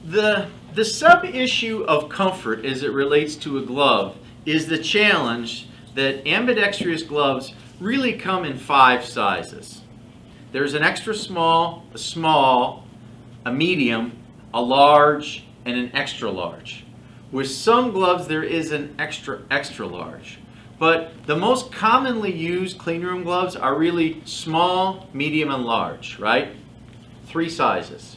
The sub-issue of comfort as it relates to a glove is the challenge that ambidextrous gloves really come in 5 sizes. There's an extra small, a medium, a large, and an extra large. With some gloves there is an extra large. But the most commonly used cleanroom gloves are really small, medium, and large, right? 3 sizes.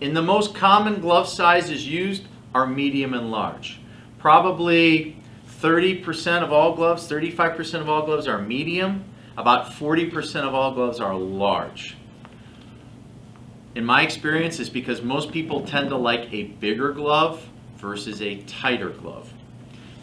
And the most common glove sizes used are medium and large. Probably 30% of all gloves, 35% of all gloves are medium. About 40% of all gloves are large. In my experience, it's because most people tend to like a bigger glove versus a tighter glove.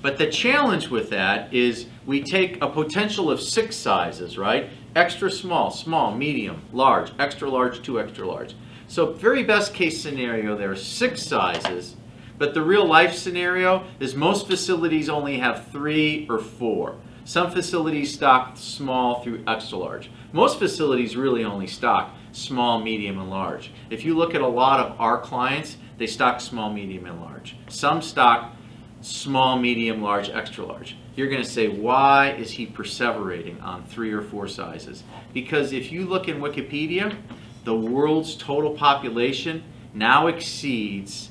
But the challenge with that is we take a potential of 6 sizes, right? Extra small, small, medium, large, extra large, 2 extra large. So very best case scenario, there are 6 sizes, but the real life scenario is most facilities only have 3 or 4. Some facilities stock small through extra large. Most facilities really only stock small, medium, and large. If you look at a lot of our clients, they stock small, medium, and large. Some stock small, medium, large, extra large. You're going to say, why is he perseverating on 3 or 4 sizes? Because if you look in Wikipedia, the world's total population now exceeds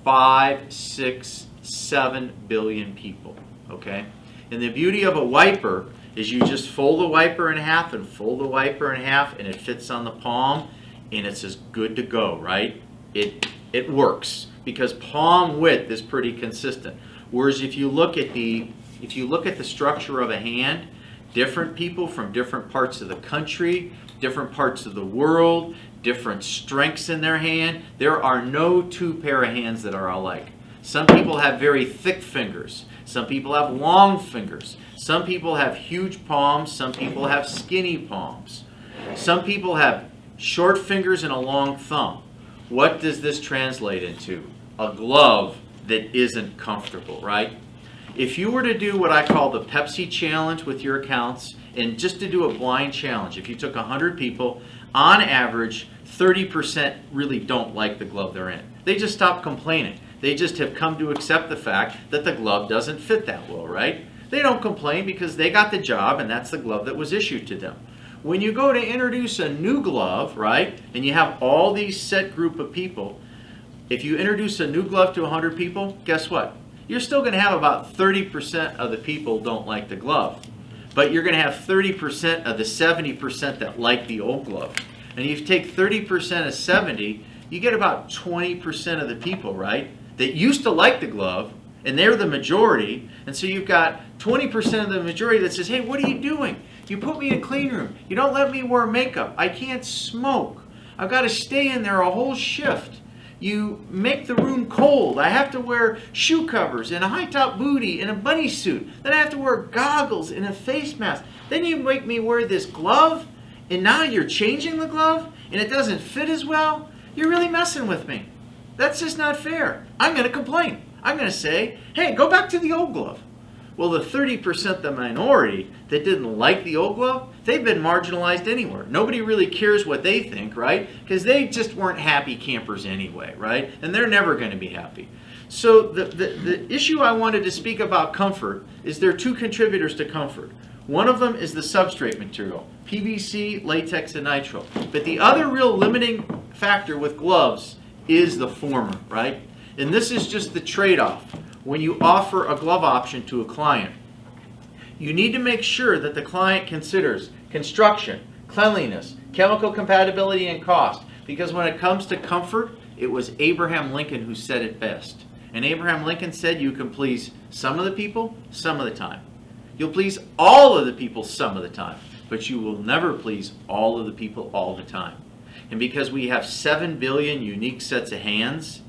5, 6, 7 billion people, okay? And the beauty of a wiper is you just fold the wiper in half and fold the wiper in half, and it fits on the palm, and it's as good to go, right? It works because palm width is pretty consistent. Whereas if you look at the structure of a hand, different people from different parts of the country, different parts of the world, different strengths in their hand. There are no 2 pair of hands that are alike. Some people have very thick fingers. Some people have long fingers. Some people have huge palms. Some people have skinny palms. Some people have short fingers and a long thumb. What does this translate into? A glove that isn't comfortable, right? If you were to do what I call the Pepsi challenge with your accounts, and just to do a blind challenge, if you took 100 people, on average, 30% really don't like the glove they're in. They just stop complaining. They just have come to accept the fact that the glove doesn't fit that well, right? They don't complain because they got the job and that's the glove that was issued to them. When you go to introduce a new glove, right, and you have all these set group of people, if you introduce a new glove to 100 people, guess what? You're still going to have about 30% of the people don't like the glove. But you're going to have 30% of the 70% that like the old glove. And if you take 30% of 70, you get about 20% of the people, right, that used to like the glove, and they're the majority. And so you've got 20% of the majority that says, hey, what are you doing? You put me in a clean room. You don't let me wear makeup. I can't smoke. I've got to stay in there a whole shift. You make the room cold. I have to wear shoe covers and a high-top bootie and a bunny suit. Then I have to wear goggles and a face mask. Then you make me wear this glove, and now you're changing the glove, and it doesn't fit as well. You're really messing with me. That's just not fair. I'm going to complain. I'm going to say, hey, go back to the old glove. Well, the 30%, the minority that didn't like the old glove, they've been marginalized anywhere. Nobody really cares what they think, right? Because they just weren't happy campers anyway, right? And they're never going to be happy. So the issue I wanted to speak about comfort is there are 2 contributors to comfort. One of them is the substrate material, PVC, latex, and nitrile. But the other real limiting factor with gloves is the former, right? And this is just the trade-off. When you offer a glove option to a client, you need to make sure that the client considers construction, cleanliness, chemical compatibility, and cost. Because when it comes to comfort, it was Abraham Lincoln who said it best. And Abraham Lincoln said you can please some of the people, some of the time. You'll please all of the people some of the time, but you will never please all of the people all the time. And because we have 7 billion unique sets of hands,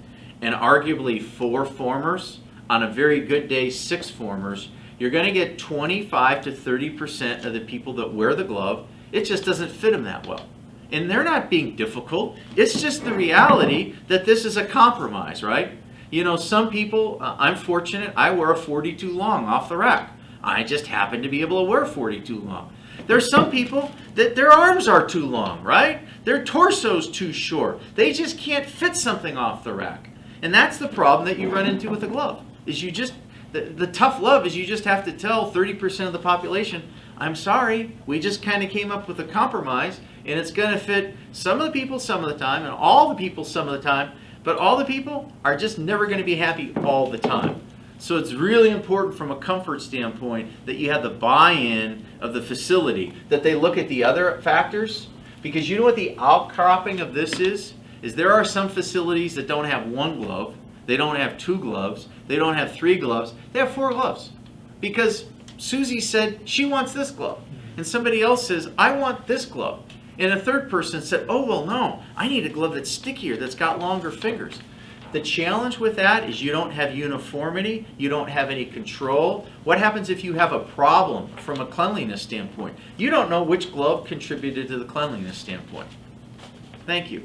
and arguably 4 formers, on a very good day 6 formers, you're going to get 25 to 30% of the people that wear the glove, it just doesn't fit them that well. And they're not being difficult. It's just the reality that this is a compromise, right? You know, some people, I'm fortunate, I wear a 42 long off the rack. I just happen to be able to wear 42 long. There's some people that their arms are too long, right? Their torso's too short. They just can't fit something off the rack. And that's the problem that you run into with a glove. Is you just, the tough love is you just have to tell 30% of the population, I'm sorry, we just kind of came up with a compromise, and it's going to fit some of the people some of the time, and all the people some of the time, but all the people are just never going to be happy all the time. So it's really important from a comfort standpoint that you have the buy-in of the facility, that they look at the other factors, because you know what the outcropping of this is there are some facilities that don't have one glove, they don't have two gloves, they don't have three gloves, they have four gloves. Because Susie said she wants this glove, and somebody else says, I want this glove. And a third person said, oh, well, no, I need a glove that's stickier, that's got longer fingers. The challenge with that is you don't have uniformity, you don't have any control. What happens if you have a problem from a cleanliness standpoint? You don't know which glove contributed to the cleanliness standpoint. Thank you.